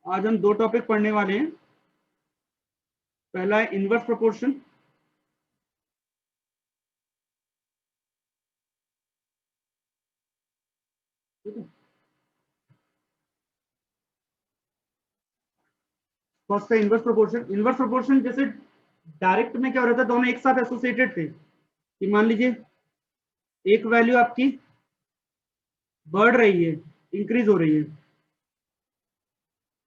आज हम दो टॉपिक पढ़ने वाले हैं। पहला है इनवर्स प्रोपोर्शन, ठीक है। फर्स्ट है इनवर्स प्रोपोर्शन। इनवर्स प्रोपोर्शन जैसे डायरेक्ट में क्या हो रहा था, दोनों एक साथ एसोसिएटेड थे कि मान लीजिए एक वैल्यू आपकी बढ़ रही है, इंक्रीज हो रही है,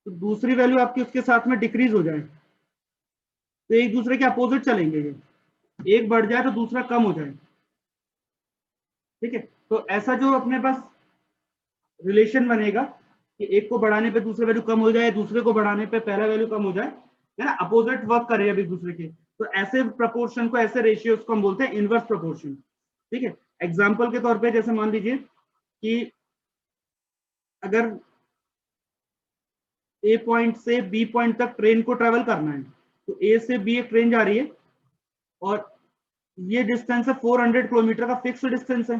तो दूसरी वैल्यू आपकी उसके साथ में डिक्रीज हो जाए, तो एक दूसरे के अपोजिट चलेंगे। ये एक बढ़ जाए तो दूसरा कम हो जाए, ठीक है। तो ऐसा जो अपने पास रिलेशन बनेगा कि एक को बढ़ाने पे दूसरा वैल्यू कम हो जाए, दूसरे को बढ़ाने पे पहला वैल्यू कम हो जाए, है ना, अपोजिट वर्क करे अभी दूसरे के, तो ऐसे प्रपोर्शन को, ऐसे रेशियोज को हम बोलते हैं इनवर्स प्रोपोर्शन, ठीक है। एग्जांपल के तौर पे जैसे मान लीजिए कि अगर ए पॉइंट से बी पॉइंट तक ट्रेन को ट्रेवल करना है, तो ए से बी एक ट्रेन जा रही है और ये डिस्टेंस है 400 किलोमीटर का फिक्स डिस्टेंस है।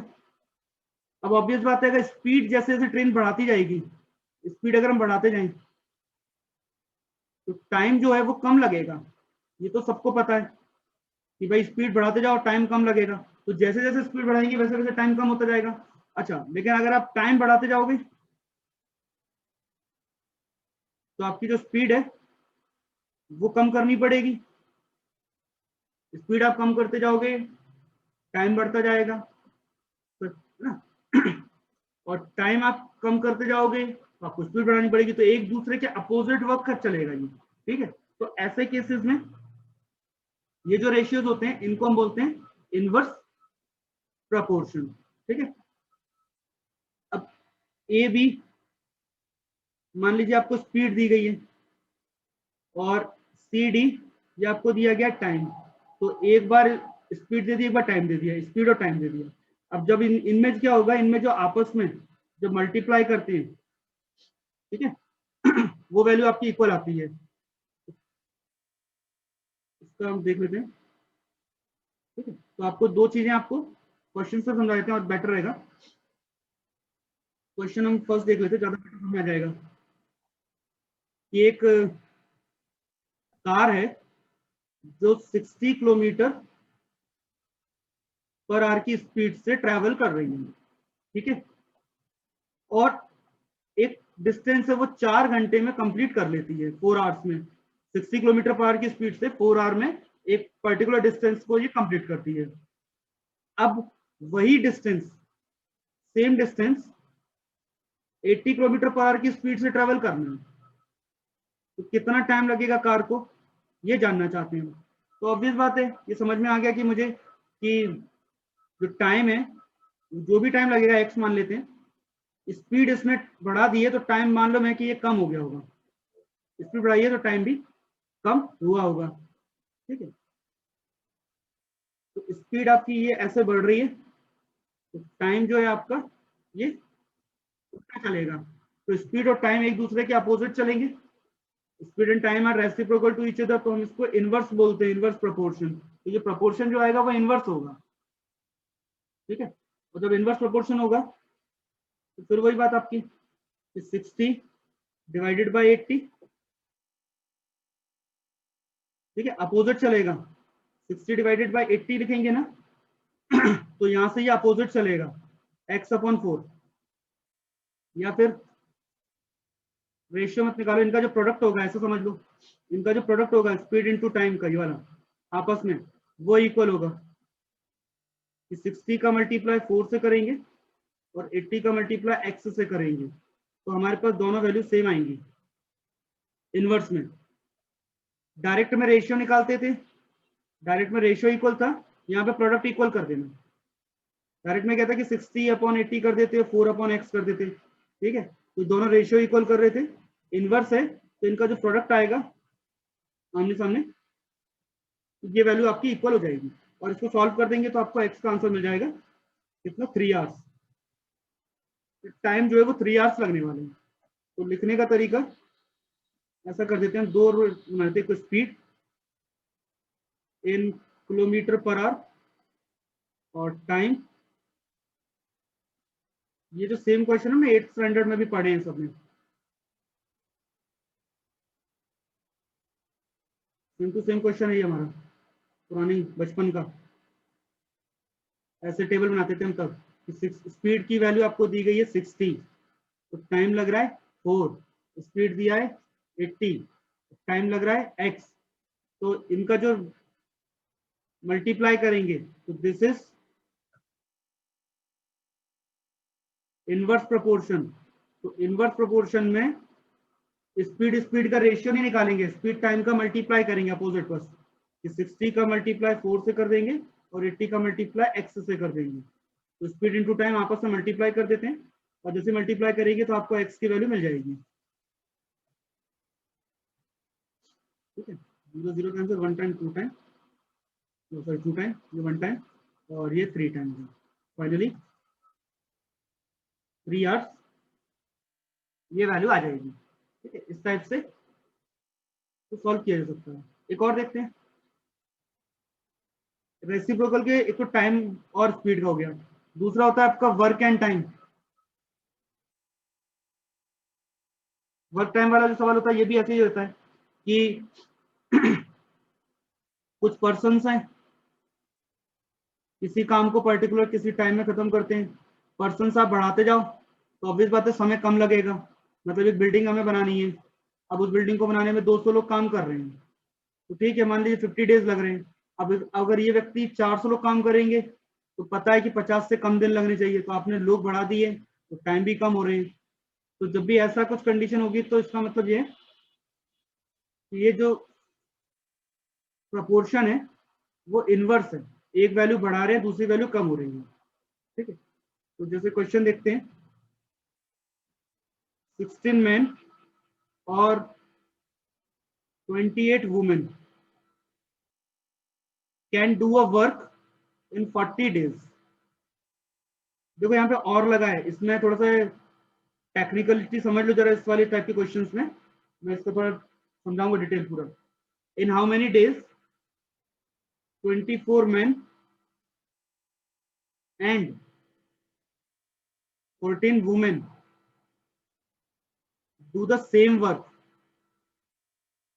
अब ऑब्वियस बात है, अगर स्पीड जैसे जैसे ट्रेन बढ़ाती जाएगी, स्पीड अगर हम बढ़ाते जाएं तो टाइम जो है वो कम लगेगा। ये तो सबको पता है कि भाई स्पीड बढ़ाते जाओ टाइम कम लगेगा, तो जैसे जैसे स्पीड बढ़ाएंगे वैसे वैसे टाइम कम होता जाएगा। अच्छा, लेकिन अगर आप टाइम बढ़ाते जाओगे तो आपकी जो स्पीड है वो कम करनी पड़ेगी। स्पीड आप कम करते जाओगे, टाइम बढ़ता जाएगा, तो ना और टाइम आप कम करते जाओगे तो आपको स्पीड बढ़ानी पड़ेगी, तो एक दूसरे के अपोजिट वर्क कर चलेगा ये, ठीक है। तो ऐसे केसेस में ये जो रेशियोज होते हैं इनको हम बोलते हैं इनवर्स प्रपोर्शन, ठीक है। अब ए बी, मान लीजिए आपको स्पीड दी गई है और सी डी ये आपको दिया गया टाइम, तो एक बार स्पीड दे दी, एक बार टाइम दे दिया, स्पीड और टाइम दे दिया। अब जब इनमें क्या होगा, इनमें जो आपस में जो मल्टीप्लाई करते हैं, ठीक है, वो वैल्यू आपकी इक्वल आती है। इसका हम देख लेते हैं, ठीक है। तो आपको दो चीजें आपको क्वेश्चन से समझा देते हैं और बेटर रहेगा। क्वेश्चन हम फर्स्ट देख लेते हैं, ज्यादा बेटर समझ आ जाएगा। कि एक कार है जो 60 किलोमीटर पर आवर की स्पीड से ट्रैवल कर रही है, ठीक है, और एक डिस्टेंस है वो 4 घंटे में कंप्लीट कर लेती है, 4 आवर्स में। 60 किलोमीटर पर आवर की स्पीड से 4 आवर में एक पर्टिकुलर डिस्टेंस को ये कंप्लीट करती है। अब वही distance, same distance 80 kilometre per hour की स्पीड से ट्रेवल करना है, तो कितना टाइम लगेगा कार को, ये जानना चाहते हैं। तो ऑब्वियस बात है, ये समझ में आ गया कि मुझे कि जो टाइम है, जो भी टाइम लगेगा एक्स मान लेते हैं, स्पीड इसमें बढ़ा दी है तो टाइम मान लो मैं कि ये कम हो गया होगा, स्पीड बढ़ाई है तो टाइम भी कम हुआ होगा, ठीक है। तो स्पीड आपकी ये ऐसे बढ़ रही है, तो टाइम जो है आपका ये उतना चलेगा। तो स्पीड और टाइम एक दूसरे के अपोजिट चलेंगे, speed and time are reciprocal to each other, तो हम इसको इनवर्स बोलते हैं, इनवर्स प्रोपोर्शन। तो ये प्रोपोर्शन जो आएगा वो इनवर्स होगा, ठीक है। और जब इनवर्स प्रोपोर्शन होगा तो फिर वही बात आपकी 60 डिवाइडेड बाई 80, ठीक है, अपोजिट चलेगा। 60 डिवाइडेड बाई 80 लिखेंगे ना तो यहां से ये अपोजिट चलेगा, x अपॉन 4, या फिर रेशियो मत निकालो, इनका जो प्रोडक्ट होगा ऐसा समझ लो, इनका जो प्रोडक्ट होगा स्पीड इनटू टाइम का, ये वाला आपस में वो इक्वल होगा कि 60 का मल्टीप्लाई 4 से करेंगे और 80 का मल्टीप्लाई x से करेंगे, तो हमारे पास दोनों वैल्यू सेम आएंगी। इनवर्स में डायरेक्ट में रेशियो निकालते थे, डायरेक्ट में रेशियो इक्वल था, यहाँ पे प्रोडक्ट इक्वल कर देना। डायरेक्ट में क्या था कि 60 अपॉन 80 कर देते, 4 अपॉन x कर देते, ठीक है। तो दोनों रेशियो इक्वल कर रहे थे। इनवर्स है तो इनका जो प्रोडक्ट आएगा आमने सामने, ये वैल्यू आपकी इक्वल हो जाएगी, और इसको सॉल्व कर देंगे तो आपको x का आंसर मिल जाएगा कितना, 3 आवर्स। टाइम जो है वो 3 आवर्स लगने वाले हैं। तो लिखने का तरीका ऐसा कर देते हैं, दो बनाते हैं, speed in kilometre per hour और टाइम। ये जो सेम क्वेश्चन है ना 8th स्टैंडर्ड में भी पढ़े हैं सबने, सेम टू सेम क्वेश्चन है ये हमारा, पुरानी बचपन का, ऐसे टेबल बनाते थे हम तब। स्पीड की वैल्यू आपको दी गई है 60, तो टाइम लग रहा है 4, स्पीड दिया है 80, टाइम लग रहा है x, तो इनका जो मल्टीप्लाई करेंगे तो दिस इज इनवर्स प्रोपोर्शन। तो इनवर्स प्रोपोर्शन में स्पीड का रेशियो नहीं निकालेंगे, स्पीड टाइम का मल्टीप्लाई करेंगे अपोजिट बस, कि 60 का मल्टीप्लाई 4 से कर देंगे और 80 का मल्टीप्लाई x से कर देंगे। तो स्पीड इनटू टाइम आपस में मल्टीप्लाई कर देते हैं, और जैसे मल्टीप्लाई करेंगे तो आपको x की वैल्यू मिल जाएगी। ठीक है, 0 0 cancel, 1 time 2 time, sorry 2 time, ये 1 टाइम और ये 3 टाइम। फाइनली 3 आवर्स ये वैल्यू आ जाएगी। ठीक है, इस टाइप से तो सॉल्व किया जा सकता है। एक और देखते हैं, रेसिप्रोकल के एक तो टाइम और स्पीड का हो गया, दूसरा होता है आपका work and time. Work time वाला जो सवाल होता है ये भी ऐसे ही होता है कि कुछ पर्सन्स हैं, किसी काम को पर्टिकुलर किसी टाइम में खत्म करते हैं, पर्सन्स आप बढ़ाते जाओ तो ऑब्वियस बात है समय कम लगेगा। मतलब एक बिल्डिंग हमें बनानी है, अब उस बिल्डिंग को बनाने में 200 लोग काम कर रहे हैं, तो ठीक है मान लीजिए 50 डेज लग रहे हैं। अब अगर ये व्यक्ति 400 लोग काम करेंगे तो पता है कि 50 से कम दिन लगने चाहिए, तो आपने लोग बढ़ा दिए तो टाइम भी कम हो रहे हैं। तो जब भी ऐसा कुछ कंडीशन होगी तो इसका मतलब ये जो प्रोपोर्शन है वो इनवर्स है, एक वैल्यू बढ़ा रहे हैं दूसरी वैल्यू कम हो रही है। ठीक है, तो जैसे क्वेश्चन देखते हैं, 16 men और 28 women can do a work in 40 days। देखो यहाँ पे और लगा है, इसमें थोड़ा सा टेक्निकलिटी समझ लो जरा इस वाले टाइप के क्वेश्चंस में, मैं इसको थोड़ा समझाऊंगा डिटेल पूरा। In how many days 24 men and 14 women do the same work।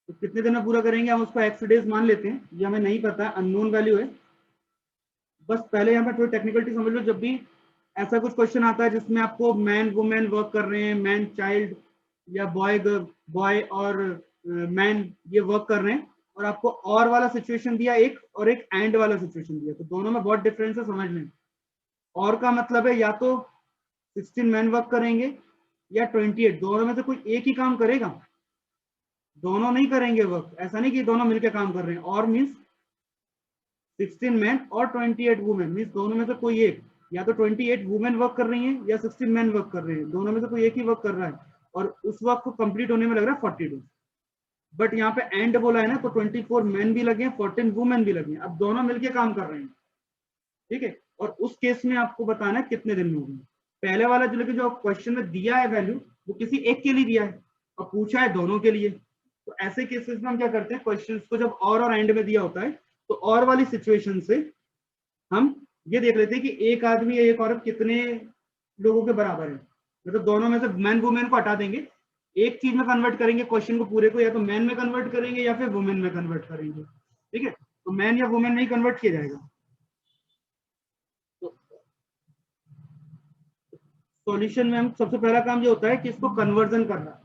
तो कितने दिन में पूरा करेंगे, हम उसको एक्स डेज मान लेते हैं, ये हमें नहीं पता, अननोन वैल्यू है। बस पहले यहाँ पे थोड़ी टेक्निकलिटी समझ लो, जब भी ऐसा कुछ क्वेश्चन आता है जिसमें आपको मैन वुमेन वर्क कर रहे हैं, मैन चाइल्ड या बॉय और मैन ये वर्क कर रहे हैं, और आपको और वाला सिचुएशन दिया एक और एक एंड वाला सिचुएशन दिया, तो दोनों में बहुत डिफरेंस है समझ लें। और का मतलब है या तो 16 मैन वर्क करेंगे या 28, दोनों में से कोई एक ही काम करेगा, दोनों नहीं करेंगे वर्क। ऐसा नहीं कि दोनों मिलकर काम कर रहे हैं, और मीन्स 16 मैन और 28 वुमेन मीन्स दोनों में से कोई एक, या तो 28 वुमेन वर्क कर रही हैं या 16 मैन वर्क कर रहे हैं, दोनों में से कोई एक ही वर्क कर रहा है, और उस वर्क को कंप्लीट होने में लग रहा है 40 डेज। बट यहाँ पे एंड बोला है ना, तो 24 मैन भी लगे, 14 वुमेन भी लगे, अब दोनों मिलके काम कर रहे हैं। ठीक है, और उस केस में आपको बताना है कितने दिन में होगी। पहले वाला जो क्वेश्चन में दिया है वैल्यू, वो किसी एक के लिए दिया है और पूछा है दोनों के लिए। तो ऐसे केसेस में हम क्या करते हैं, क्वेश्चन को जब और एंड में दिया होता है तो और वाली सिचुएशन से हम ये देख लेते हैं कि एक आदमी या एक औरत कितने लोगों के बराबर है। मतलब दोनों में से मैन वुमेन को हटा देंगे, एक चीज में कन्वर्ट करेंगे क्वेश्चन को पूरे को, या तो मैन में कन्वर्ट करेंगे या फिर वुमेन में कन्वर्ट करेंगे। ठीक है, तो मैन या वुमेन में ही कन्वर्ट किया जाएगा। तो सॉल्यूशन में हम सबसे पहला काम जो होता है कि इसको कन्वर्जन करना।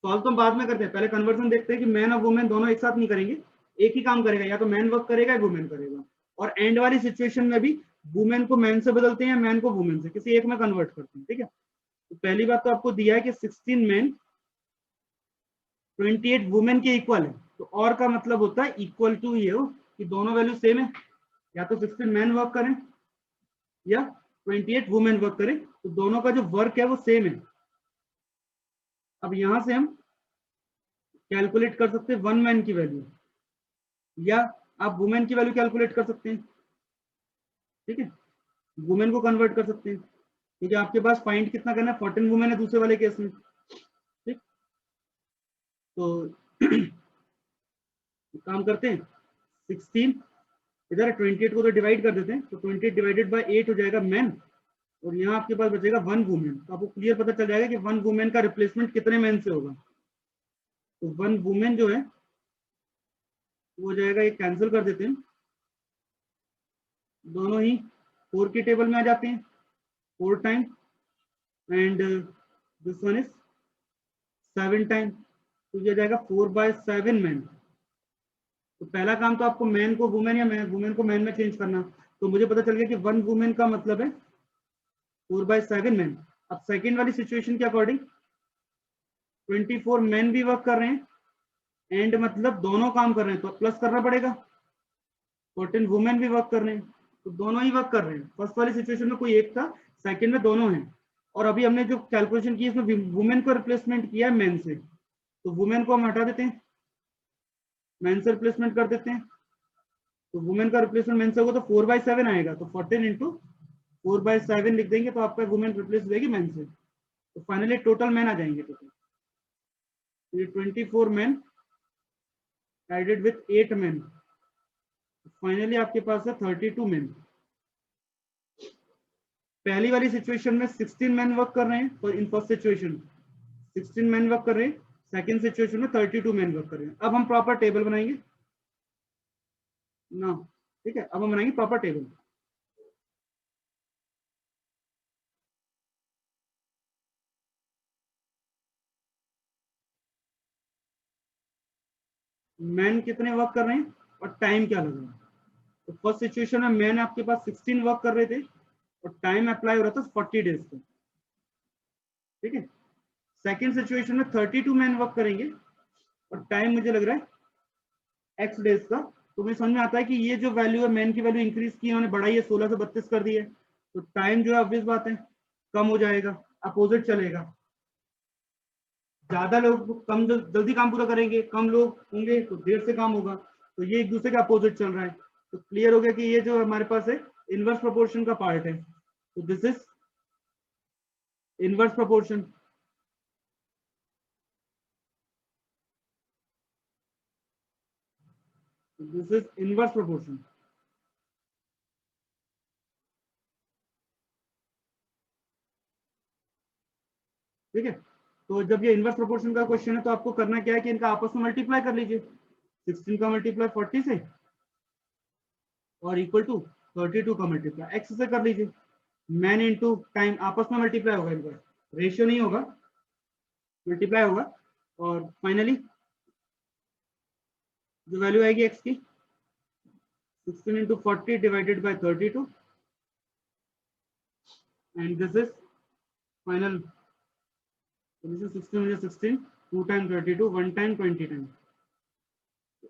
सॉल्व तो हम बाद में करते हैं, पहले कन्वर्जन देखते हैं कि मैन और वुमेन दोनों एक साथ नहीं करेंगे, एक ही काम करेगा, या तो मैन वर्क करेगा या वुमेन करेगा। और एंड वाली सिचुएशन में भी वुमेन को मैन से बदलते हैं, मैन को वुमेन से, किसी एक में कन्वर्ट करते हैं। ठीक है, तो पहली बात तो आपको दिया है कि 16 मैन 28 वुमेन के इक्वल है, तो और का मतलब होता है इक्वल टू ये हो कि दोनों वैल्यू सेम है, या तो 16 मैन वर्क करें या 28 वुमेन वर्क करें, तो दोनों का जो वर्क है वो सेम है। अब यहां से हम कैलकुलेट कर सकते हैं 1 मैन की वैल्यू, या आप वुमेन की वैल्यू कैलकुलेट कर सकते हैं। ठीक है, वुमेन को कन्वर्ट कर सकते हैं, क्योंकि आपके पास फाइंड कितना करना है, 14 वुमेन है दूसरे वाले केस में। ठीक, तो काम करते हैं, 16 इधर 28 को तो डिवाइड कर देते हैं, तो 28 डिवाइडेड बाय 8 हो जाएगा मैन, और यहाँ आपके पास बचेगा 1 वुमेन। तो आपको क्लियर पता चल जाएगा कि 1 वुमेन का रिप्लेसमेंट कितने मैन से होगा। तो 1 वुमेन जो है वो जाएगा, ये कैंसिल कर देते हैं, दोनों ही 4 की टेबल में आ जाते हैं, 4 time and this one is 7 time, तो ये जाएगा 4/7 मैन। तो पहला काम तो आपको मैन को वुमेन या वुमेन को मैन में चेंज करना, तो मुझे पता चल गया कि 1 वुमेन का मतलब है 4/7 मैन। अब सेकंड वाली सिचुएशन के अकॉर्डिंग 24 मैन भी वर्क कर रहे हैं एंड मतलब दोनों काम कर रहे हैं, तो प्लस करना पड़ेगा। 14 वुमेन भी वर्क कर रहे हैं, तो दोनों ही वर्क कर रहे हैं। फर्स्ट वाली सिचुएशन में कोई एक था, सेकंड में दोनों हैं। और अभी हमने जो कैलकुलेशन की इसमें वुमेन को रिप्लेसमेंट किया है मैन से, तो वुमेन को हम हटा देते हैं, मैन से रिप्लेसमेंट कर देते हैं। तो वुमेन का रिप्लेसमेंट मैन से होगा तो 4/7 आएगा, तो 14 इंटू 4/7 लिख देंगे, तो आपका वुमेन रिप्लेस हो जाएगी मैन से। तो फाइनली टोटल मैन आ जाएंगे। Total 24 man added with 8 man, finally आपके पास है 32 मैन। पहली वाली सिचुएशन में 16 मैन वर्क कर रहे हैं, तो in first situation 16 man work कर रहे हैं, सेकंड सिचुएशन में 32 मैन वर्क कर रहे हैं। अब हम प्रॉपर टेबल बनाएंगे ना, ठीक है, अब हम बनाएंगे प्रॉपर टेबल। मैन कितने वर्क कर रहे हैं और टाइम क्या लग रहा है। तो फर्स्ट सिचुएशन में मैन आपके पास 16 वर्क कर रहे थे और टाइम अप्लाई हो रहा था 40 डेज का, ठीक है। सेकंड सिचुएशन में 32 मैन वर्क करेंगे और टाइम मुझे लग रहा है x डेज का। तो मुझे समझ में आता है कि ये जो वैल्यू है, मैन की वैल्यू इंक्रीज की उन्होंने, बढ़ाई है 16 से 32 कर दी है, तो टाइम जो है ऑब्वियस बात है कम हो जाएगा, अपोजिट चलेगा। ज्यादा लोग कम जल्दी काम पूरा करेंगे, कम लोग होंगे तो देर से काम होगा, तो ये एक दूसरे के अपोजिट चल रहा है। तो क्लियर हो गया कि ये जो हमारे पास है इनवर्स प्रोपोर्शन का पार्ट है, तो this is inverse proportion. This is inverse proportion, ठीक है। तो जब ये इनवर्स प्रोपोर्शन का क्वेश्चन है तो आपको करना क्या है कि इनका आपस में मल्टीप्लाई कर लीजिए, 16 का मल्टीप्लाई 40 से और इक्वल टू 32 का मल्टीप्लाई एक्स से कर लीजिए। मैन इंटू टाइम आपस में मल्टीप्लाई होगा, इनका रेशियो नहीं होगा, मल्टीप्लाई होगा। और फाइनली जो वैल्यू आएगी एक्स की 16 into 40 divided by 32 and this is final. This is 16 minus 16, 2 times 32, 1 time 20 times.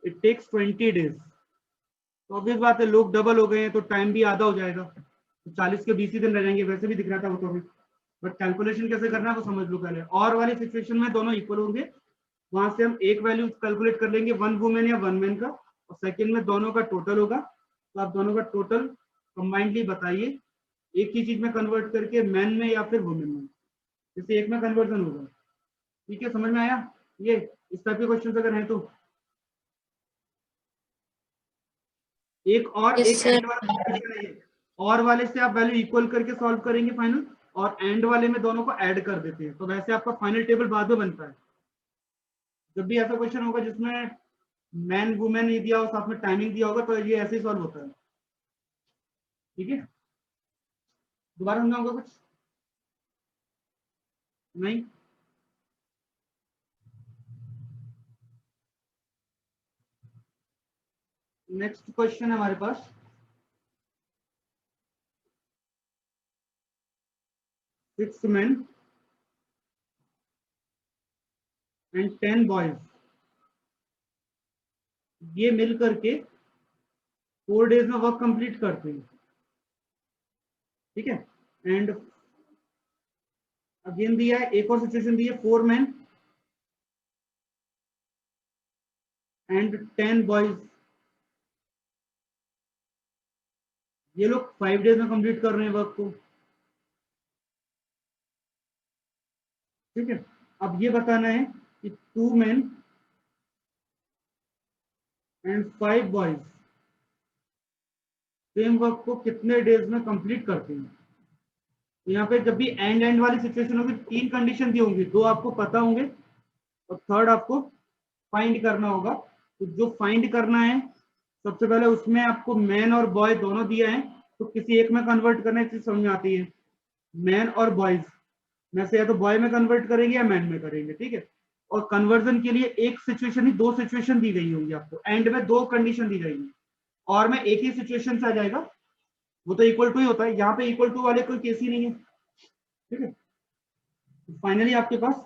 It takes 20 days. तो ऑब्वियस बात है लोग डबल हो गए हैं तो टाइम भी आधा हो जाएगा, तो 40 के 20 ही दिन रह जाएंगे, वैसे भी दिख रहा था वो तो हमें, बट कैलकुलेशन कैसे करना है वो समझ लो पहले। और वाली सिचुएशन में दोनों इक्वल होंगे, वहां से हम एक वैल्यू कैलकुलेट कर लेंगे 1 वुमेन या 1 मैन का, और सेकंड में दोनों का टोटल होगा, तो आप दोनों का टोटल कंबाइंडली बताइए, एक ही चीज में कन्वर्ट करके मैन में या फिर वुमेन में, जैसे एक में कन्वर्जन होगा। ठीक है, समझ में आया? ये इस टाइप के क्वेश्चन अगर हैं तो एक और Yes, एक sir. एंड वाला क्वेश्चन है ये, और वाले से आप वैल्यू इक्वल करके सॉल्व करेंगे फाइनल, और एंड वाले में दोनों को ऐड कर देते हैं, तो वैसे आपका फाइनल टेबल बाद में बनता है। जब भी ऐसा क्वेश्चन होगा जिसमें मैन वुमेन ये दिया हो साथ में टाइमिंग दिया होगा, तो ये ऐसे ही सॉल्व होता है। ठीक है, दोबारा समझाऊंगा कुछ नहीं? नेक्स्ट क्वेश्चन है हमारे पास, 6 men एंड 10 बॉयज, ये मिल करके 4 डेज में वर्क कंप्लीट करते हैं, ठीक है। एंड अगेन दिया है, एक और सिचुएशन दी है, 4 men एंड 10 बॉयज, ये लोग 5 डेज में कंप्लीट कर रहे हैं वर्क को, ठीक है। अब ये बताना है कि 2 men and 5 boys same work को कितने डेज में कंप्लीट करते हैं। तो यहाँ पे जब भी एंड वाली सिचुएशन होगी 3 कंडीशन दी होंगी, 2 आपको पता होंगे और थर्ड आपको फाइंड करना होगा तो जो फाइंड करना है सबसे पहले, उसमें आपको मैन और बॉय दोनों दिया है, तो किसी एक में कन्वर्ट करने की समझ में आती है। मैन और बॉयज में से या तो बॉय में कन्वर्ट करेंगे या मैन में करेंगे, ठीक है। और कन्वर्जन के लिए एक सिचुएशन ही, दो सिचुएशन दी गई होंगी आपको, एंड में दो कंडीशन दी जाएगी, और में एक ही सिचुएशन से आ जाएगा, वो तो इक्वल टू ही होता है। यहाँ पे इक्वल टू वाले कोई केस ही नहीं है, ठीक है। फाइनली आपके पास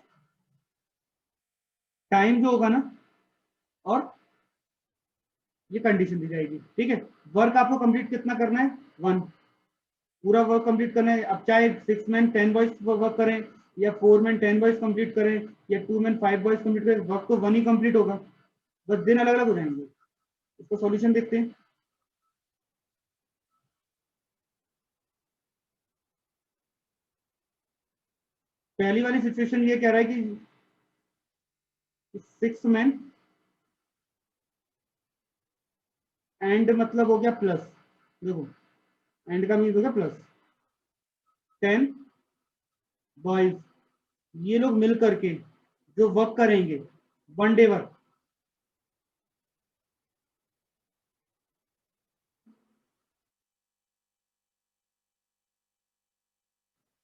टाइम जो होगा ना, और ये कंडीशन दी जाएगी, ठीक है। वर्क आपको कंप्लीट कितना करना है, 1 पूरा वर्क कंप्लीट करना है। अब चाहे 6 मैन 10 बॉयज वर्क करें, या 4 मैन 10 बॉयज कंप्लीट करें, या 2 मैन 5 बॉयज कंप्लीट करें, वर्क तो 1 ही कंप्लीट होगा, बस दिन अलग अलग हो जाएंगे। इसको सॉल्यूशन देखते हैं। पहली वाली सिचुएशन ये कह रहा है कि 6 मैन एंड मतलब हो गया प्लस, देखो एंड का मीन हो गया प्लस 10 बॉयज, ये लोग मिल करके जो वर्क करेंगे, 1 डे वर्क।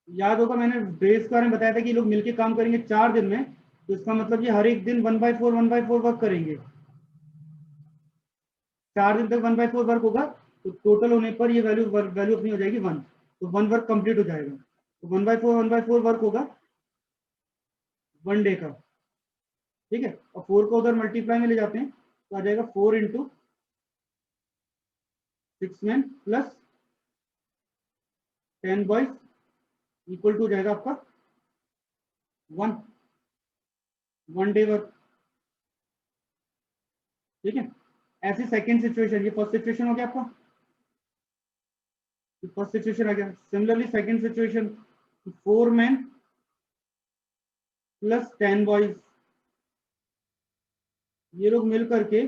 याद होगा मैंने डेज के बारे में बताया था कि लोग मिलके काम करेंगे 4 दिन में, तो इसका मतलब ये हर एक दिन 1/4 वर्क करेंगे। 4 दिन तक 1/4 वर्क होगा, तो टोटल होने पर ये वैल्यू अपनी हो जाएगी 1, तो 1 वर्क कंप्लीट हो जाएगा। तो 1/4 वर्क होगा 1 डे का, ठीक है। और 4 को उधर मल्टीप्लाई में ले जाते हैं, तो आ जाएगा 4 into 6 man plus 10 boys equal to जाएगा आपका 1 डे वर्क, ठीक है। ऐसी सेकेंड सिचुएशन, ये फर्स्ट सिचुएशन हो गया आपका, फर्स्ट सिचुएशन आ गया। Similarly second situation, 4 man plus 10 boys, ये लोग मिल करके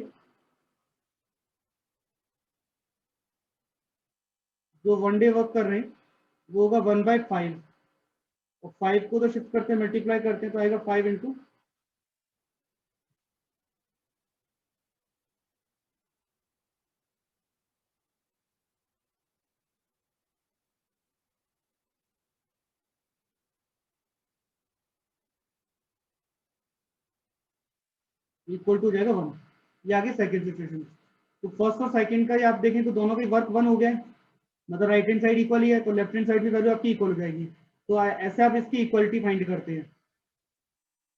जो 1 डे वर्क कर रहे हैं वो होगा 1/5, और 5 को तो शिफ्ट करते हैं, मल्टीप्लाई करते हैं, तो आएगा 5 इंटू इक्वल टू जाएगा 1। ये आगे सेकेंड सिचुएशन। तो फर्स्ट और सेकेंड का ही आप देखें तो दोनों का वर्क 1 हो गया है, मतलब राइट हैंड साइड इक्वल ही है, तो लेफ्ट हैंड साइड की वैल्यू आपकी इक्वल हो जाएगी। तो ऐसे आप इसकी इक्वलिटी फाइंड करते हैं।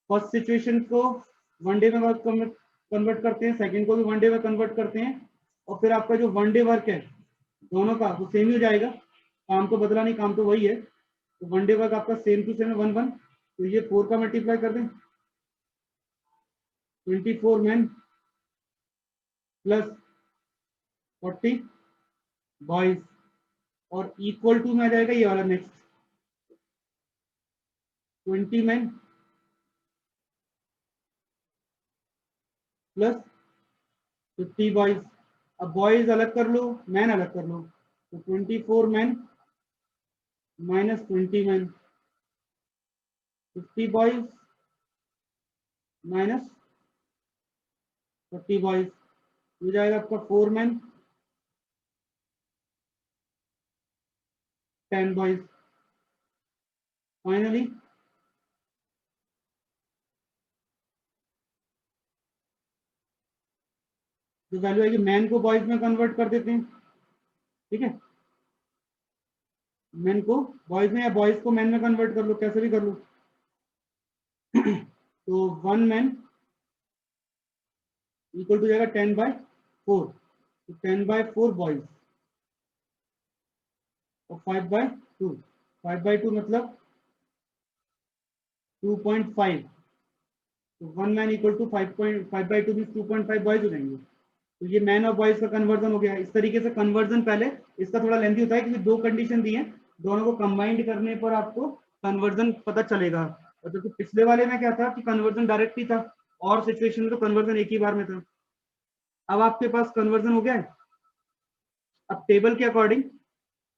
फर्स्ट सिचुएशन को 1 डे में वर्क कन्वर्ट करते हैं, सेकंड को भी 1 डे में कन्वर्ट करते हैं, और फिर आपका जो 1 डे वर्क है दोनों का वो सेम ही हो जाएगा, काम तो बदला नहीं, काम तो वही है। तो 1 डे वर्क आपका सेम टू सेम है 1 1, तो ये 4 का मल्टीप्लाई कर दें, 24 मैन प्लस 40 बॉयज, और इक्वल टू में आ जाएगा ये वाला नेक्स्ट 20 मैन प्लस 50 बॉयज। अब बॉयज अलग कर लो, मैन अलग कर लो, तो 24 man minus 20 man, 50 boys minus 40 boys, हो जाएगा आपका 4 मैन 10 बॉयज। फाइनली जो वैल्यू आएगी, मैन को बॉयज में कन्वर्ट कर देते हैं, ठीक है। मैन को बॉयज में या बॉयज को मैन में कन्वर्ट कर लो, कैसे भी कर लो। तो 1 मैन इक्वल टू जाएगा 10/4, तो 10/4 बॉयज और 5/2, 5/2 मतलब 2.5, तो 1 man equal to 5/2 mean 2.5 boys हो जाएंगे। तो ये मैन और बॉयज का कन्वर्जन हो गया। इस तरीके से कन्वर्जन पहले, इसका थोड़ा लेंथी होता है क्योंकि दो कंडीशन दी है, दोनों को कंबाइंड करने पर आपको कन्वर्जन पता चलेगा। और जबकि पिछले वाले में क्या था कि कन्वर्जन डायरेक्ट ही था, और सिचुएशन में तो कन्वर्जन एक ही बार में था। अब आपके पास कन्वर्जन हो गया है। अब टेबल के अकॉर्डिंग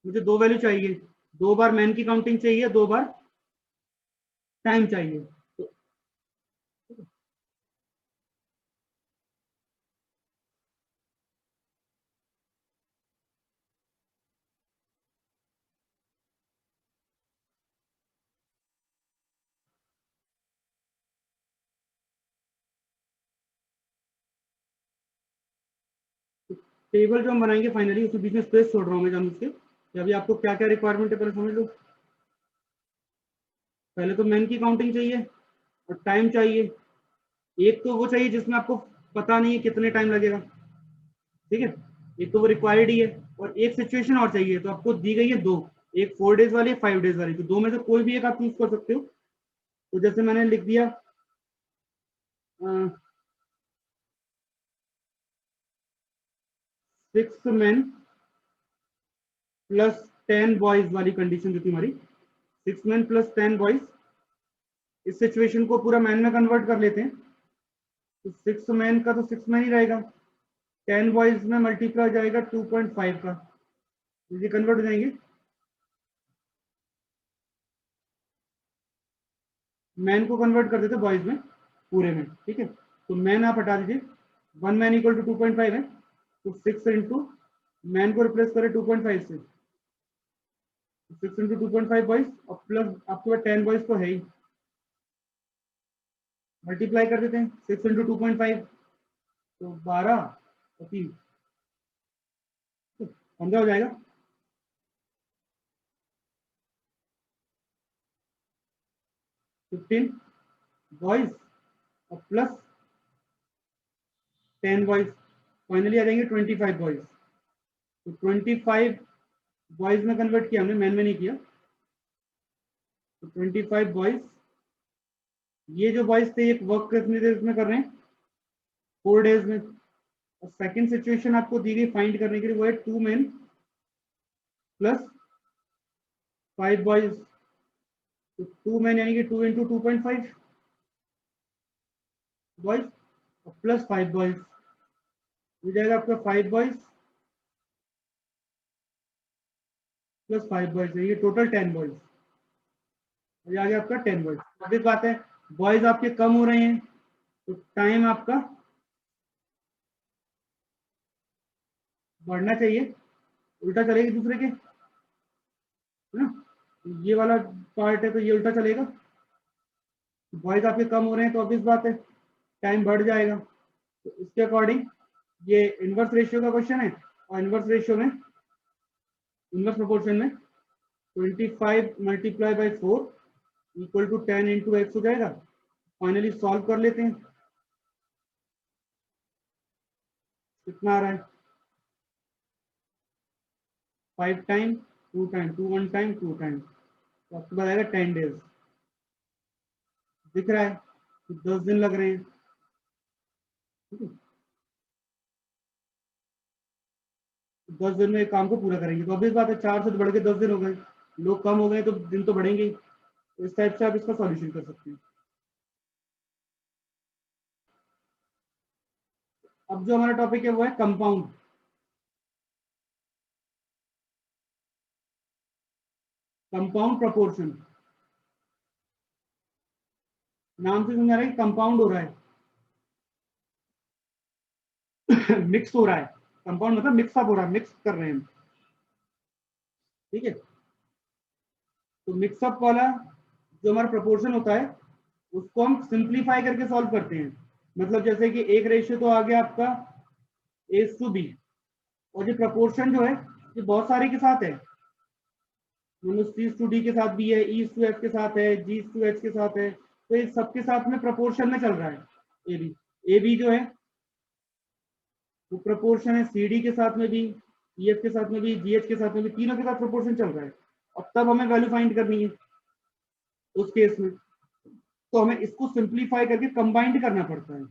मुझे दो वैल्यू चाहिए, 2 बार मैन की काउंटिंग चाहिए, 2 बार टाइम चाहिए। तो टेबल जो हम बनाएंगे फाइनली, उसके बीच में स्पेस छोड़ रहा हूँ मैं जानबूझ के, कि अभी आपको क्या क्या रिक्वायरमेंट है पहले समझ लो। पहले तो मैन की काउंटिंग चाहिए और टाइम चाहिए। एक तो वो चाहिए जिसमें आपको पता नहीं है कितने टाइम लगेगा, ठीक है, एक तो वो रिक्वायर्ड ही है। और एक सिचुएशन और चाहिए, तो आपको दी गई है दो, एक 4 डेज वाली, 5 डेज वाली, तो दो में से कोई भी एक आप चूज कर सकते हो। तो जैसे मैंने लिख दिया 6 men प्लस 10 बॉयज वाली कंडीशन जो थी हमारी, 6 men प्लस 10 बॉयज, इस सिचुएशन को पूरा मैन में कन्वर्ट कर लेते हैं। तो 6 मैन का तो 6 मैन ही रहेगा, 10 बॉयज में मल्टीप्लाई हो जाएगा 2.5 का, ये कन्वर्ट हो जाएंगे। मैन को कन्वर्ट कर देते बॉयज में पूरे में, ठीक है। तो मैन आप हटा दीजिए, 1 मैन इक्वल टू 2.5 है, तो 6 इंटू मैन को रिप्लेस करें 2.5 से, 6 इंटू 2.5 बॉयज, और प्लस आपके पास 10 बॉयज तो है ही, मल्टीप्लाई कर देते हैं 6 इंटू 2.5, तो 12 और 3 15 हो जाएगा। 15 बॉयज और प्लस 10 बॉयज, फाइनली आ जाएंगे 25 बॉयज। तो 25 बॉयज में कन्वर्ट किया हमने, मैन में नहीं किया। तो 25 बॉयज, ये जो बॉयज थे ये वर्क कितनी देर में कर रहे हैं, 4 डेज में। और सेकंड सिचुएशन आपको दी गई फाइंड करने के लिए, वो है 2 मैन प्लस 5 बॉयज। तो 2 मैन यानी कि 2 इंटू 2.5 बॉयज और प्लस 5 बॉयज, हो जाएगा आपका 5 बॉयज प्लस 5 बॉयज, ये टोटल 10 बॉयज, ये आ गया आपका 10 बॉयज। अभी बात है, बॉयज आपके कम हो रहे हैं तो टाइम आपका बढ़ना चाहिए, उल्टा चलेगी दूसरे के, है ना। ये वाला पार्ट है तो ये उल्टा चलेगा, बॉयज आपके कम हो रहे हैं तो ऑब्वियस बात है टाइम बढ़ जाएगा। तो इसके अकॉर्डिंग ये इनवर्स रेशियो का क्वेश्चन है, और इनवर्स रेशियो में, इनवर्स प्रोपोर्शन में 25 multiply by 4 equal to 10 into x हो जाएगा। फाइनली सॉल्व कर लेते हैं, कितना आ रहा है, 5 टाइम 2 टाइम 2 1 टाइम 2 टाइम, तो आपको बताएगा 10 डेज। दिख रहा है तो 10 दिन लग रहे हैं, ठीक है। 10 दिन में एक काम को पूरा करेंगे, तो ऑब्वियस बात है 4 से तो बढ़ के 10 दिन हो गए, लोग कम हो गए तो दिन तो बढ़ेंगे ही। तो इस टाइप से आप इसका सॉल्यूशन कर सकते हैं। अब जो हमारा टॉपिक है वो है कंपाउंड, कंपाउंड प्रोपोर्शन। नाम से समझा रहा है कि कंपाउंड हो रहा है, मिक्स हो रहा है, कंपाउंड मतलब मिक्स अप हो रहा है, मिक्स कर रहे हैं, ठीक है। तो मिक्सअप वाला जो हमारा प्रोपोर्शन होता है उसको हम सिंप्लीफाई करके सॉल्व करते हैं। मतलब जैसे कि एक रेशियो तो आ गया आपका A/B, और ये प्रोपोर्शन जो है ये बहुत सारे के साथ है, मतलब C/D के साथ भी है, E/F के साथ है, G/H के साथ है, तो ये सबके साथ में प्रोपोर्शन में चल रहा है। AB जो है वो प्रोपोर्शन है CD के साथ में भी, EF के साथ में भी, GH के साथ में भी, तीनों के साथ प्रोपोर्शन चल रहा है। और तब हमें वैल्यू फाइंड करनी है उस केस में, तो हमें इसको सिंप्लीफाई करके कंबाइंड करना पड़ता है,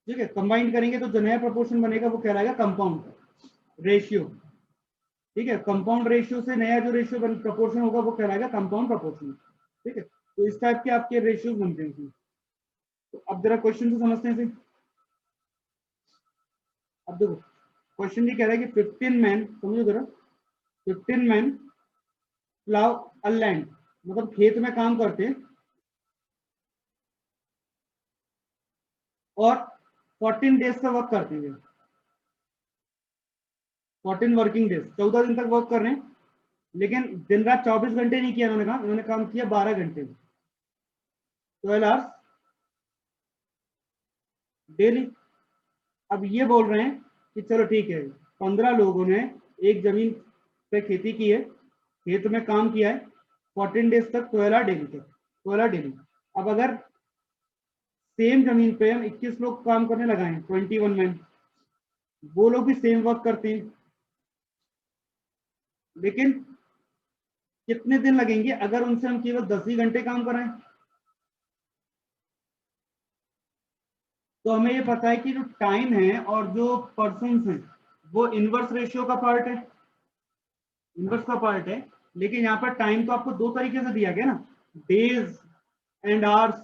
ठीक है। कंबाइंड करेंगे तो जो नया प्रोपोर्शन बनेगा वो कहलाएगा कंपाउंड रेशियो, ठीक है। कंपाउंड रेशियो से नया जो रेशियो प्रोपोर्शन होगा वो कहलाएगा कंपाउंड प्रोपोर्शन, ठीक है। तो इस टाइप के आपके रेशियो बनते हैं। तो अब जरा क्वेश्चन से समझते हैं। अब देखो क्वेश्चन ये कह रहा है कि 15 मैन, समझो जरा, 15 मैन प्लाउ अ लैंड, मतलब खेत में काम करते हैं, और 14 डेज का वर्क करते हैं, 14 वर्किंग डेज, 14 दिन तक वर्क कर रहे हैं, लेकिन दिन रात 24 घंटे नहीं किया उन्होंने, कहा उन्होंने काम किया 12 घंटे, 12 आवर्स डेली। अब ये बोल रहे हैं कि चलो ठीक है, 15 लोगों ने एक जमीन पे खेती की है, खेत में काम किया है 14 डेज तक, 12 डेली तक, 12 डेली। अब अगर सेम जमीन पे हम 21 लोग काम करने लगाए, 21 मैन, वो लोग भी सेम वर्क करते हैं, लेकिन कितने दिन लगेंगे अगर उनसे हम केवल 10 ही घंटे काम कराएं? तो हमें ये पता है कि जो टाइम है और जो पर्सन्स हैं वो इनवर्स रेशियो का पार्ट है, इनवर्स का पार्ट है। लेकिन यहाँ पर टाइम तो आपको दो तरीके से दिया गया ना, डेज एंड आवर्स,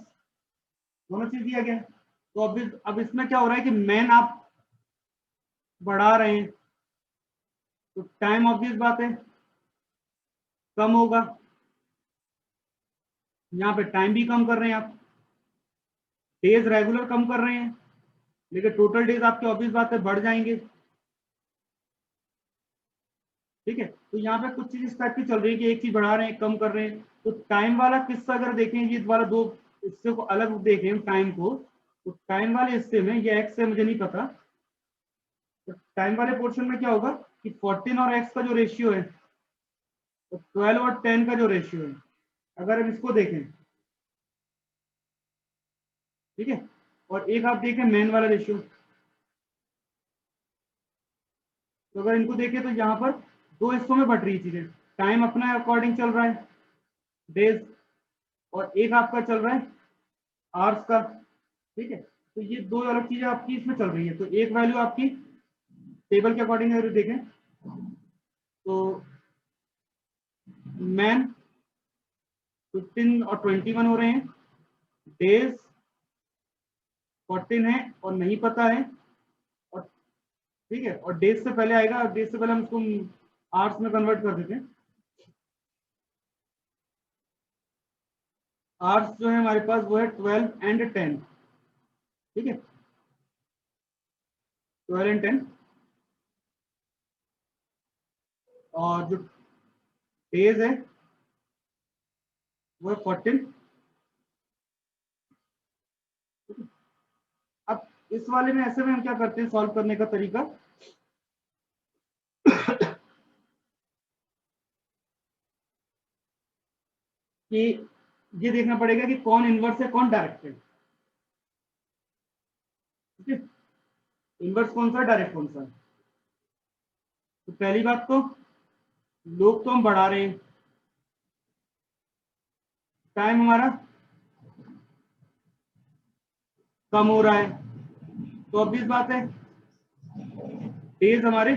दोनों चीज दिया गया। तो अब इसमें क्या हो रहा है कि मैन आप बढ़ा रहे हैं तो टाइम ऑब्वियस बात है कम होगा, यहाँ पे टाइम भी कम कर रहे हैं आप, डेज रेगुलर कम कर रहे हैं, लेकिन टोटल डेज आपके ऑब्वियस बात है बढ़ जाएंगे। ठीक है, तो यहाँ पे कुछ चीज इस टाइप की चल रही है कि एक चीज बढ़ा रहे हैं कम कर रहे हैं। तो टाइम वाला किस्सा अगर देखें, ये वाला दो हिस्से को अलग देखें टाइम को, तो टाइम वाले हिस्से में ये एक्स है मुझे नहीं पता, तो टाइम वाले पोर्शन में क्या होगा कि 14 और एक्स का जो रेशियो है, तो 12 और 10 का जो रेशियो है, अगर हम इसको देखें, ठीक है, और एक आप देखें मैन वाला रेशियो, तो अगर इनको देखें तो यहाँ पर दो हिस्सों में बट रही चीजें, टाइम अपना अकॉर्डिंग चल रहा है डेज, और एक आपका चल रहा है आवर्स का। ठीक है, तो ये दो अलग चीजें आपकी इसमें चल रही है। तो एक वैल्यू आपकी टेबल के अकॉर्डिंग अगर देखें तो मैन 15 और 21 हो रहे हैं, डेज 14 है और नहीं पता है, और ठीक है, और डेज से पहले आएगा, डेज से पहले हम उसको आवर्स में कन्वर्ट कर देते हैं। आवर्स जो है हमारे पास वो है 12 एंड 10, ठीक है, 12 एंड 10, और जो डेज है वो है 14। अब इस वाले में ऐसे में हम क्या करते हैं सॉल्व करने का तरीका, कि ये देखना पड़ेगा कि कौन इनवर्स है कौन डायरेक्ट है। ठीक है, इनवर्स कौन सा है डायरेक्ट कौन सा है। तो पहली बात तो लोग तो हम बढ़ा रहे हैं, टाइम हमारा कम हो रहा है, तो अब इस बात है डेज हमारे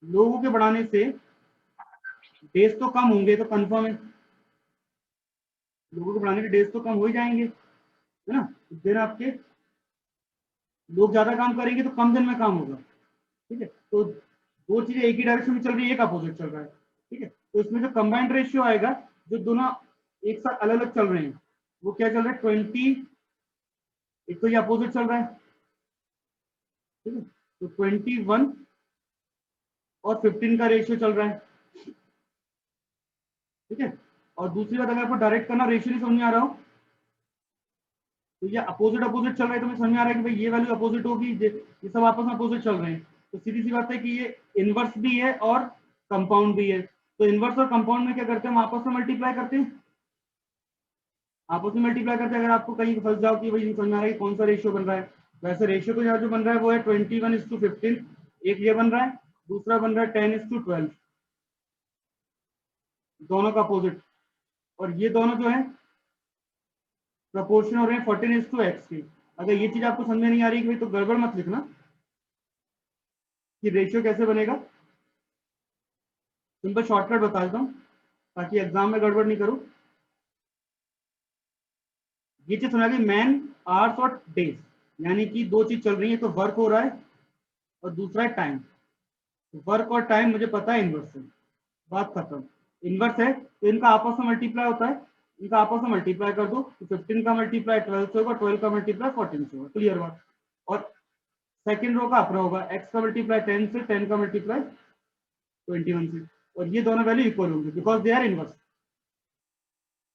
लोगों के बढ़ाने से डेज तो कम होंगे, तो कंफर्म है लोगों के बढ़ाने के डेज तो कम हो ही जाएंगे, है ना। फिर आपके लोग ज्यादा काम करेंगे तो कम दिन में काम होगा। ठीक है, तो दो चीजें एक ही डायरेक्शन में चल रही है, एक अपोजिट चल रहा है। ठीक है, तो इसमें जो कंबाइंड रेशियो आएगा, जो दोनों एक साथ अलग अलग चल रहे हैं, वो क्या चल रहा है 20, एक तो ये अपोजिट चल रहा है, ठीक है, तो 21 और 15 का रेशियो चल रहा है। ठीक है, और दूसरी बात, अगर आपको डायरेक्ट करना रेशियो नहीं समझ में आ रहा हो, तो ये अपोजिट अपोजिट चल रहा है, तो मुझे समझ में आ रहा है कि भाई ये वैल्यू अपोजिट होगी, ये सब आपस में अपोजिट चल रहे हैं, तो सीधी सी बात है कि ये इनवर्स भी है और कंपाउंड भी है। तो इनवर्स और कंपाउंड में क्या करते हैं, हम आपस में मल्टीप्लाई करते हैं, आपस में मल्टीप्लाई करते हैं। अगर आपको कहीं फंस जाओ कि भाई समझ में आ रहा है कि कौन सा रेशियो बन रहा है, वैसे रेशियो तो यहाँ जो बन रहा है वो है 21:15, एक ये बन रहा है, दूसरा बन रहा है 10:12, दोनों का अपोजिट, और ये दोनों जो है प्रपोर्शन हो रहे हैं 14:x की। अगर ये चीज आपको समझ में नहीं आ रही कि भाई, तो गड़बड़ मत लिखना कि रेशियो कैसे बनेगा, सिंपल शॉर्टकट बता देता हूँ ताकि एग्जाम में गड़बड़ नहीं करूँ। ये चीज सुना कि मैन आवर्स और डेज, यानी कि दो चीज चल रही है, तो वर्क हो रहा है और दूसरा है टाइम। वर्क और टाइम मुझे पता है इनवर्स है, बात खत्म। इनवर्स है तो इनका आपस में मल्टीप्लाई होता है, इनका आपस में मल्टीप्लाई कर दो, तो 15 का मल्टीप्लाई 12 से होगा, 12 का मल्टीप्लाई 14 से होगा, क्लियर बात। और सेकंड रो का अपना होगा, एक्स का मल्टीप्लाई 10 से, 10 का मल्टीप्लाई 21 से, और ये दोनों वैल्यू इक्वल होंगे बिकॉज दे आर इनवर्स।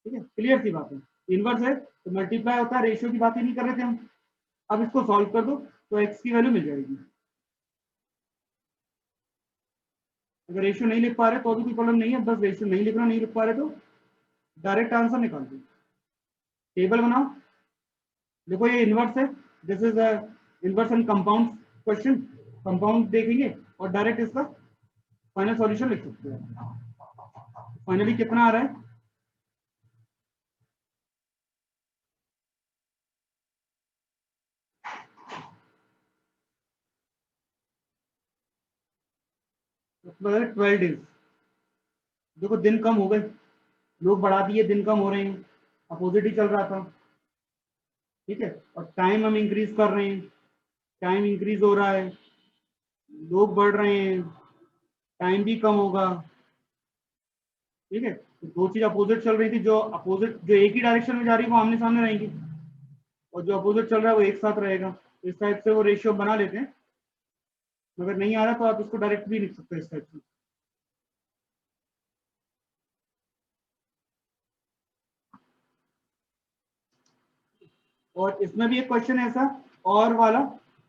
ठीक है, क्लियर सी बात है। इनवर्स है तो मल्टीप्लाई होता है, रेशियो की बात ही नहीं कर रहे थे हम। अब इसको सॉल्व कर दो तो एक्स की वैल्यू मिल जाएगी। अगर रेशियो नहीं लिख पा रहे तो भी कोई प्रॉब्लम नहीं है, बस रेशियो नहीं लिखना, नहीं लिख पा रहे तो डायरेक्ट आंसर निकाल दो। टेबल बनाओ, देखो ये इनवर्स है, this is inverse and compound question, compound देखेंगे और डायरेक्ट इसका फाइनल सॉल्यूशन लिख सकते हैं। फाइनली कितना आ रहा है, मतलब 12 डेज। देखो दिन कम हो गए, लोग बढ़ा दिए, दिन कम हो रहे हैं, अपोजिट ही चल रहा था, ठीक है। और टाइम हम इंक्रीज कर रहे हैं, टाइम इंक्रीज हो रहा है, लोग बढ़ रहे हैं, टाइम भी कम होगा, ठीक है। तो दो चीज अपोजिट चल रही थी, जो अपोजिट जो एक ही डायरेक्शन में जा रही है वो आमने सामने रहेंगी, और जो अपोजिट चल रहा है वो एक साथ रहेगा। इस टाइप से वो रेशियो बना लेते हैं। अगर नहीं आ रहा तो आप इसको डायरेक्ट भी लिख सकते हैं इस टाइप से। और इसमें भी एक क्वेश्चन है ऐसा और वाला,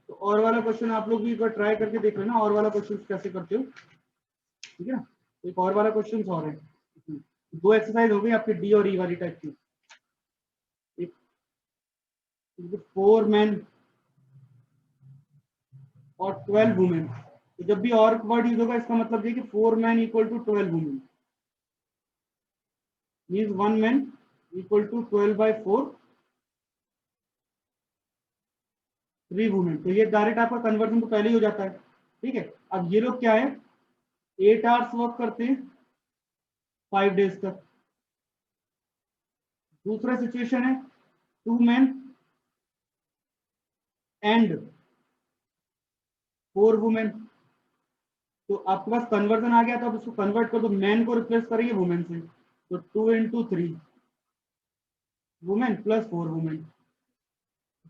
तो और वाला क्वेश्चन आप लोग भी एक बार ट्राई करके देख लेना, और वाला क्वेश्चन कैसे करते हो, ठीक है ना। एक और वाला क्वेश्चन और है, दो एक्सरसाइज हो गई आपकी डी और ई वाली टाइप की। एक 4 मैन और 12 वुमेन, तो जब भी और वर्ड यूज होगा इसका मतलब ये कि 4 man equal to 12 women, means 1 man equal to 12/4 3 women. तो ये डायरेक्ट आपका कन्वर्जन तो पहले ही हो जाता है, ठीक है। अब ये लोग क्या है, 8 आवर्स वर्क करते हैं 5 डेज तक। दूसरा सिचुएशन है 2 मैन एंड 4 वुमेन। तो आपके पास कन्वर्जन आ गया, तो आप इसको कन्वर्ट कर दो, मैन को रिप्लेस करेंगे वुमेन से, तो 2 × 3 women plus 4 women,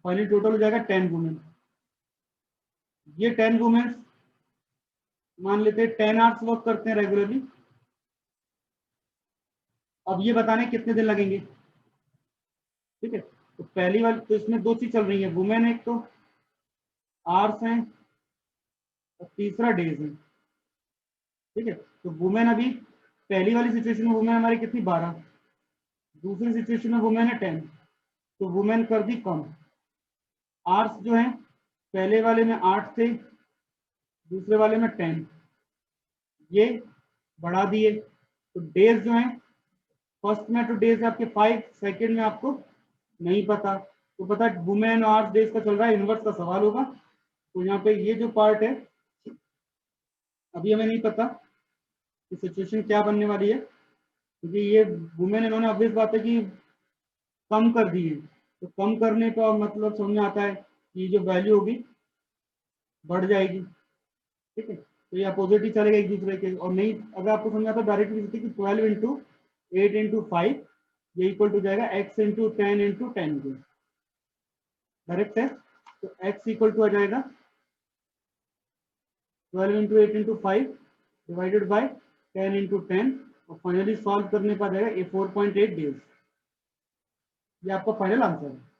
finally total हो जाएगा 10 वुमेन। ये 10 वुमेन मान लेते हैं 10 आवर्स वर्क करते हैं रेगुलरली। अब ये बताने कितने दिन लगेंगे, ठीक है। तो पहली वाली तो इसमें दो चीज चल रही है, वुमेन एक तो आवर्स हैं और तीसरा डेज है, ठीक है। तो वुमेन अभी पहली वाली सिचुएशन में वुमेन हमारी कितनी 12, दूसरी सिचुएशन में वुमेन है 10, तो वुमेन कर दी कम। आवर्स जो है पहले वाले में 8 थे, दूसरे वाले में 10, ये बढ़ा दिए। तो डेज जो है फर्स्ट में तो डेज आपके 5, सेकंड में आपको नहीं पता, तो पता वुमेन आवर्स डेज का चल रहा है, इनवर्स का सवाल होगा। तो यहाँ पे ये जो पार्ट है अभी हमें नहीं पता कि सिचुएशन क्या बनने वाली है, क्योंकि ये वुमेन इन्होंने ऑब्वियस बात है कि कम कर दी है, तो कम करने का मतलब समझ में आता है कि जो वैल्यू होगी बढ़ जाएगी, ठीक है। तो ये अपोजिट ही चलेगा एक दूसरे के। और नहीं अगर आपको समझ आता है डायरेक्ट कि 12 × 8 × 5 ये इक्वल टू जाएगा x × 10 × 10 के, डायरेक्ट है। तो x इक्वल टू आ जाएगा 12 × 8 × 5 डिवाइडेड बाय 10 × 10, और फाइनली सॉल्व करने पर आ जाएगा 4.8 डेज। ये आपका फाइनल आंसर है।